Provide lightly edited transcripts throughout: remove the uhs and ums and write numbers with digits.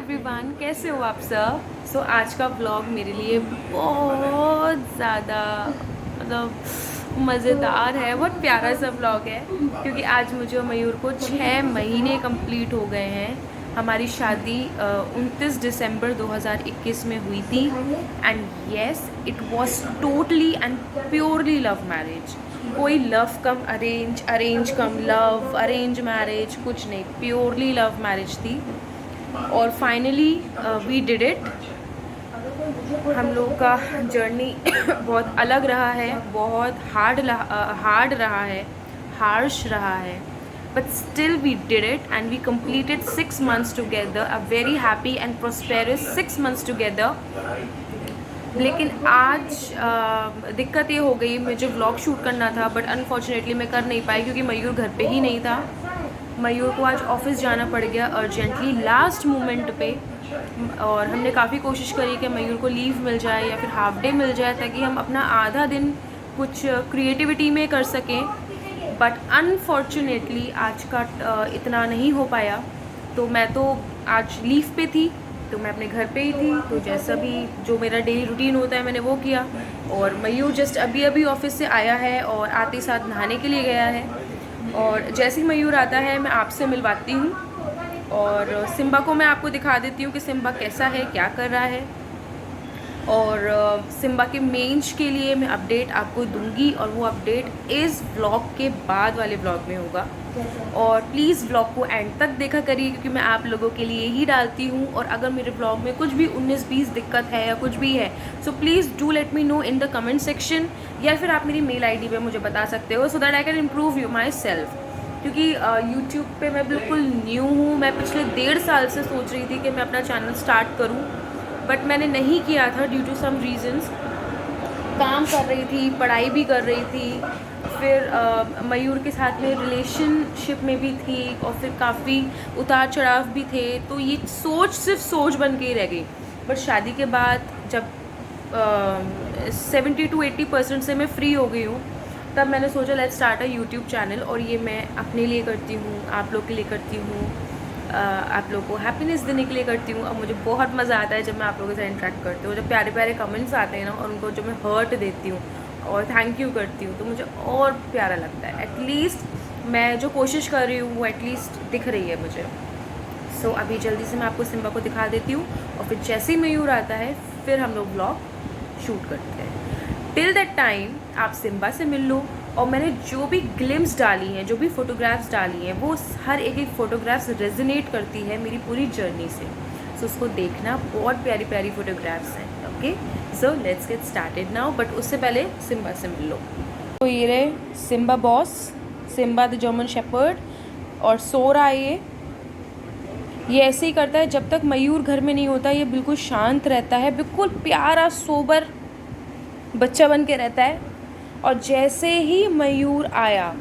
Everyone, कैसे हो आप सब। आज का व्लॉग मेरे लिए बहुत ज़्यादा मतलब मज़ेदार है, बहुत प्यारा सा व्लॉग है क्योंकि आज मुझे और मयूर को 6 महीने कंप्लीट हो गए हैं। हमारी शादी 29 दिसंबर 2021 में हुई थी and yes, it was totally and purely love marriage. कोई love cum arrange, arrange cum love, arrange marriage कुछ नहीं, प्योरली लव मैरिज थी। और फाइनली वी डिड इट। हम लोग का जर्नी बहुत अलग रहा है, बहुत हार्ड रहा है, हार्श रहा है, but still we did it and we completed 6 months together, a very happy and prosperous 6 months together। लेकिन आज दिक्कत ये हो गई, मुझे व्लॉग शूट करना था बट अनफॉर्चुनेटली मैं कर नहीं पाई क्योंकि मयूर घर पे ही नहीं था। मयूर को आज ऑफिस जाना पड़ गया अर्जेंटली लास्ट मोमेंट पे। और हमने काफ़ी कोशिश करी कि मयूर को लीव मिल जाए या फिर हाफ डे मिल जाए ताकि हम अपना आधा दिन कुछ क्रिएटिविटी में कर सकें, बट अनफॉर्चुनेटली आज का इतना नहीं हो पाया। तो मैं तो आज लीव पे थी, तो मैं अपने घर पे ही थी, तो जैसा भी जो मेरा डेली रूटीन होता है मैंने वो किया। और मयूर जस्ट अभी अभी ऑफिस से आया है और आते साथ नहाने के लिए गया है। और जैसे ही मयूर आता है मैं आपसे मिलवाती हूँ और सिम्बा को मैं आपको दिखा देती हूँ कि सिम्बा कैसा है, क्या कर रहा है। और सिम्बा के मेंस के लिए मैं अपडेट आपको दूंगी और वो अपडेट इस व्लॉग के बाद वाले व्लॉग में होगा। और प्लीज़ व्लॉग को एंड तक देखा करिए क्योंकि मैं आप लोगों के लिए ही डालती हूँ। और अगर मेरे व्लॉग में कुछ भी 19-20 दिक्कत है या कुछ भी है, so please do let me know in the comment section, या फिर आप मेरी मेल आईडी पे मुझे बता सकते हो so that I can improve you my self. क्योंकि यूट्यूब पे मैं बिल्कुल न्यू हूँ। मैं पिछले 1.5 साल से सोच रही थी कि मैं अपना चैनल स्टार्ट करूँ, बट मैंने नहीं किया था ड्यू टू सम रीजंस। काम कर रही थी, पढ़ाई भी कर रही थी, फिर मयूर के साथ में रिलेशनशिप में भी थी और फिर काफ़ी उतार चढ़ाव भी थे। तो ये सोच सिर्फ सोच बन के ही रह गई। बट शादी के बाद जब 70 to 80% से मैं फ्री हो गई हूँ, तब मैंने सोचा let's start a YouTube channel. और ये मैं अपने लिए करती हूँ, आप लोग के लिए करती हूँ, आप लोग को हैप्पीनेस देने के लिए करती हूँ। और मुझे बहुत मज़ा आता है जब मैं आप लोगों के साथ इंटरेक्ट करती हूँ, जब प्यारे प्यारे कमेंट्स आते हैं ना और उनको जो मैं हर्ट देती हूँ और थैंक यू करती हूँ तो मुझे और प्यारा लगता है। एटलीस्ट मैं जो कोशिश कर रही हूँ वो एटलीस्ट दिख रही है मुझे। सो अभी जल्दी से मैं आपको सिम्बा को दिखा देती हूँ और फिर जैसे ही मयूर आता है फिर हम लोग ब्लॉग शूट करते हैं। टिल दैट टाइम आप सिम्बा से मिल लो। और मैंने जो भी ग्लिम्स डाली हैं, जो भी फ़ोटोग्राफ्स डाली हैं, वो हर एक एक फ़ोटोग्राफ्स रेजोनेट करती है मेरी पूरी जर्नी से। सो उसको देखना, बहुत प्यारी प्यारी फ़ोटोग्राफ्स हैं। Okay, so let's get started now, but उससे पहले सिम्बा से मिल लो। तो ये रहे Simba boss, Simba the German shepherd, और सो रहा है ये ऐसे ही करता है जब तक मयूर घर में नहीं होता। ये बिल्कुल शांत रहता है, बिल्कुल प्यारा सोबर बच्चा बन के रहता है। और जैसे ही मयूर आया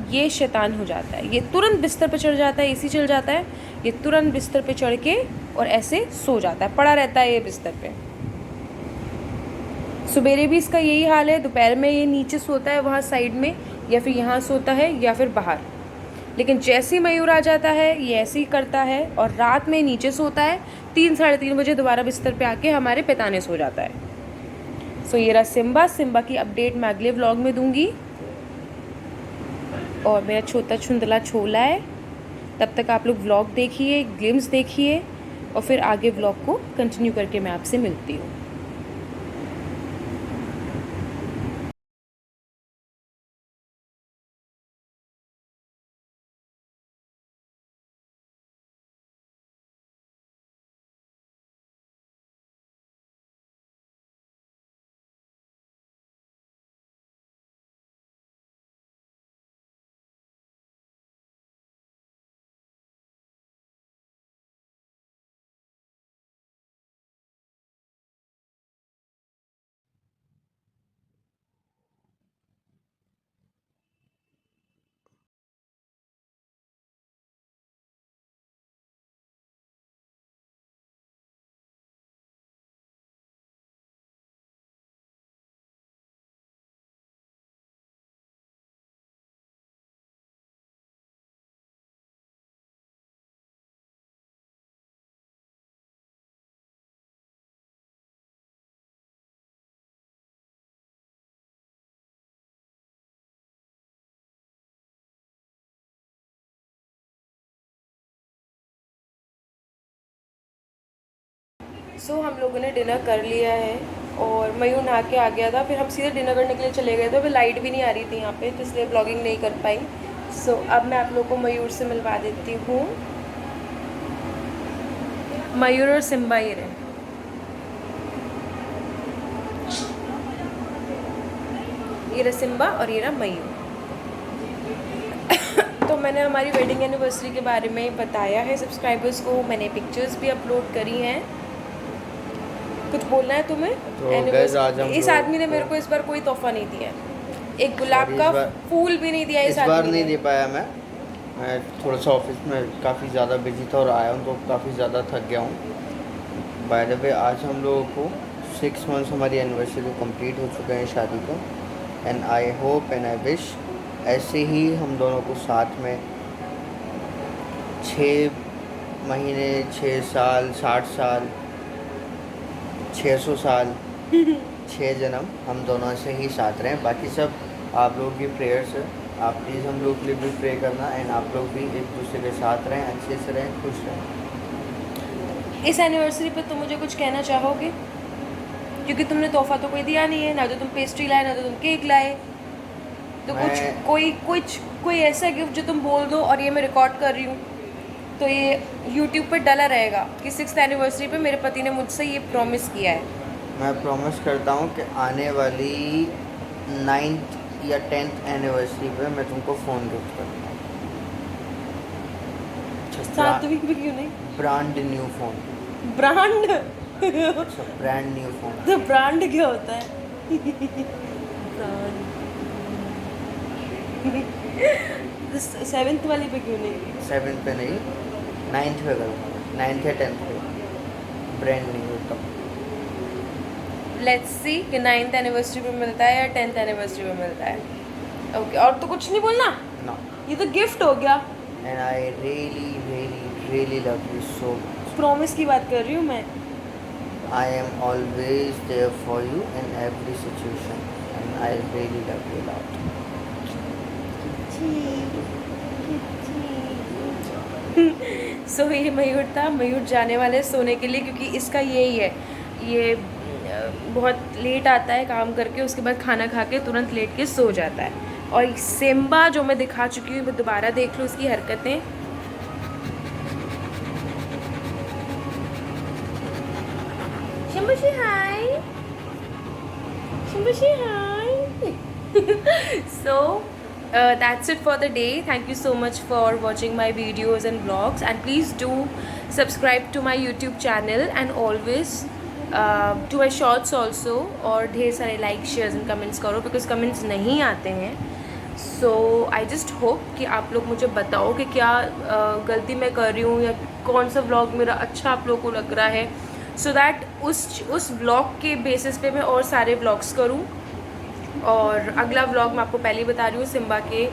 ये शैतान हो जाता है, ये तुरंत बिस्तर पे चढ़ जाता है, एसी चल जाता है, ये तुरंत बिस्तर पे चढ़ के और ऐसे सो जाता है, पड़ा रहता है ये बिस्तर पे। सवेरे भी इसका यही हाल है, दोपहर में ये नीचे सोता है वहाँ साइड में, या फिर यहाँ सोता है या फिर बाहर। लेकिन जैसे ही मयूर आ जाता है ये ऐसे ही करता है और रात में नीचे सोता है, 3-3:30 बजे दोबारा बिस्तर पे आके हमारे पिताने सो जाता है। सो ये रहा सिम्बा। सिम्बा की अपडेट मैं अगले व्लॉग में दूंगी। और मेरा छोटा छुंदला छोला है। तब तक आप लोग व्लॉग देखिए, ग्लिम्स देखिए, और फिर आगे व्लॉग को कंटिन्यू करके मैं आपसे मिलती हूँ। सो हम लोगों ने डिनर कर लिया है और मयूर नहा के आ गया था, फिर हम सीधे डिनर करने के लिए चले गए थे। फिर लाइट भी नहीं आ रही थी यहाँ पे, तो इसलिए ब्लॉगिंग नहीं कर पाई। सो अब मैं आप लोगों को मयूर से मिलवा देती हूँ। मयूर और सिम्बा ये रहे। ये रहा सिम्बा और ये रहा मयूर। तो मैंने हमारी वेडिंग एनिवर्सरी के बारे में बताया है सब्सक्राइबर्स को, मैंने पिक्चर्स भी अपलोड करी हैं। कुछ बोलना है तुम्हें? तो इस आदमी ने मेरे को इस बार कोई तोहफा नहीं दिया, एक गुलाब का फूल भी नहीं दिया इस बार नहीं दे पाया मैं थोड़ा सा ऑफिस में काफ़ी ज़्यादा बिजी था और आया हूँ तो काफ़ी ज़्यादा थक गया हूँ। बाय द वे आज हम लोगों को 6 मंथ्स हमारी एनिवर्सरी कंप्लीट हो चुके हैं शादी को। And I hope and I wish ऐसे ही हम दोनों को साथ में 6 महीने 6 साल 60 साल 600 साल 6 जन्म हम दोनों से ही साथ रहें। बाकी सब आप लोगों की प्रेयर्स है, आप प्लीज़ हम लोग के लिए भी प्रे करना एंड आप लोग भी एक दूसरे के साथ रहें, अच्छे से रहें, खुश रहें। इस एनिवर्सरी पे तुम मुझे कुछ कहना चाहोगे? क्योंकि तुमने तोहफा तो कोई दिया नहीं है, ना तो तुम पेस्ट्री लाए, ना तो तुम केक लाए। तो कोई ऐसा गिफ्ट जो तुम बोल दो, और ये मैं रिकॉर्ड कर रही हूँ तो ये यूट्यूब पर डला रहेगा कि 6th एनिवर्सरी पे मेरे पति ने मुझसे ये प्रॉमिस किया है। मैं प्रॉमिस करता हूँ कि आने वाली 9th या 10th एनिवर्सरी पे मैं तुमको फ़ोन गिफ्ट करूँगा। 7वीं पे क्यों नहीं? Brand new phone. ब्रांड? अच्छा ब्रांड न्यू फ़ोन। तो ब्रांड क्या होता है? ब्रांड 7th वाली पे क्यों नहीं? 7th पे नहीं, 9th पे करूँगा, 9th या 10th पे ब्रांड न्यू तब। लेट्स सी कि 9th एनिवर्सरी पे मिलता है या 10th एनिवर्सरी पे मिलता है। ओके, और तो कुछ नहीं बोलना? No. ये तो गिफ्ट हो गया। And I really, really, really love you so much. Promise की बात कर रही हूँ मैं। I am always there for you in every situation, and I really love you a lot. सो ये मयूर था। मयूर जाने वाले सोने के लिए, क्योंकि इसका यही है, ये बहुत लेट आता है काम करके, उसके बाद खाना खा के तुरंत लेट के सो जाता है। और सिम्बा जो मैं दिखा चुकी हूँ, मैं दोबारा देख लूँ इसकी हरकतें। Shimbashi hi. Shimbashi hi. So that's it for the day. Thank you so much for watching my videos and vlogs, and please do subscribe to my YouTube channel and always to my shorts also, और ढेर सारे like shares and comments करो, because comments नहीं आते हैं। सो I just hope कि आप लोग मुझे बताओ कि क्या गलती मैं कर रही हूँ या कौन सा व्लॉग मेरा अच्छा आप लोगों को लग रहा है, सो दैट उस व्लॉग के बेसिस पे मैं और सारे व्लॉग्स करूँ। और अगला व्लॉग मैं आपको पहले ही बता रही हूँ, सिम्बा के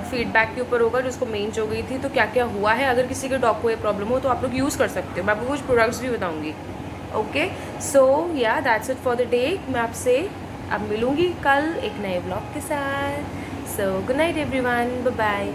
फीडबैक के ऊपर होगा, जो उसको मेंज हो गई थी, तो क्या क्या हुआ है। अगर किसी के डॉग को ये प्रॉब्लम हो तो आप लोग यूज़ कर सकते हो, मैं आपको कुछ प्रोडक्ट्स भी बताऊँगी। ओके, सो या that's it for the day. मैं आपसे अब मिलूँगी कल एक नए व्लॉग के साथ। So good night everyone, bye bye.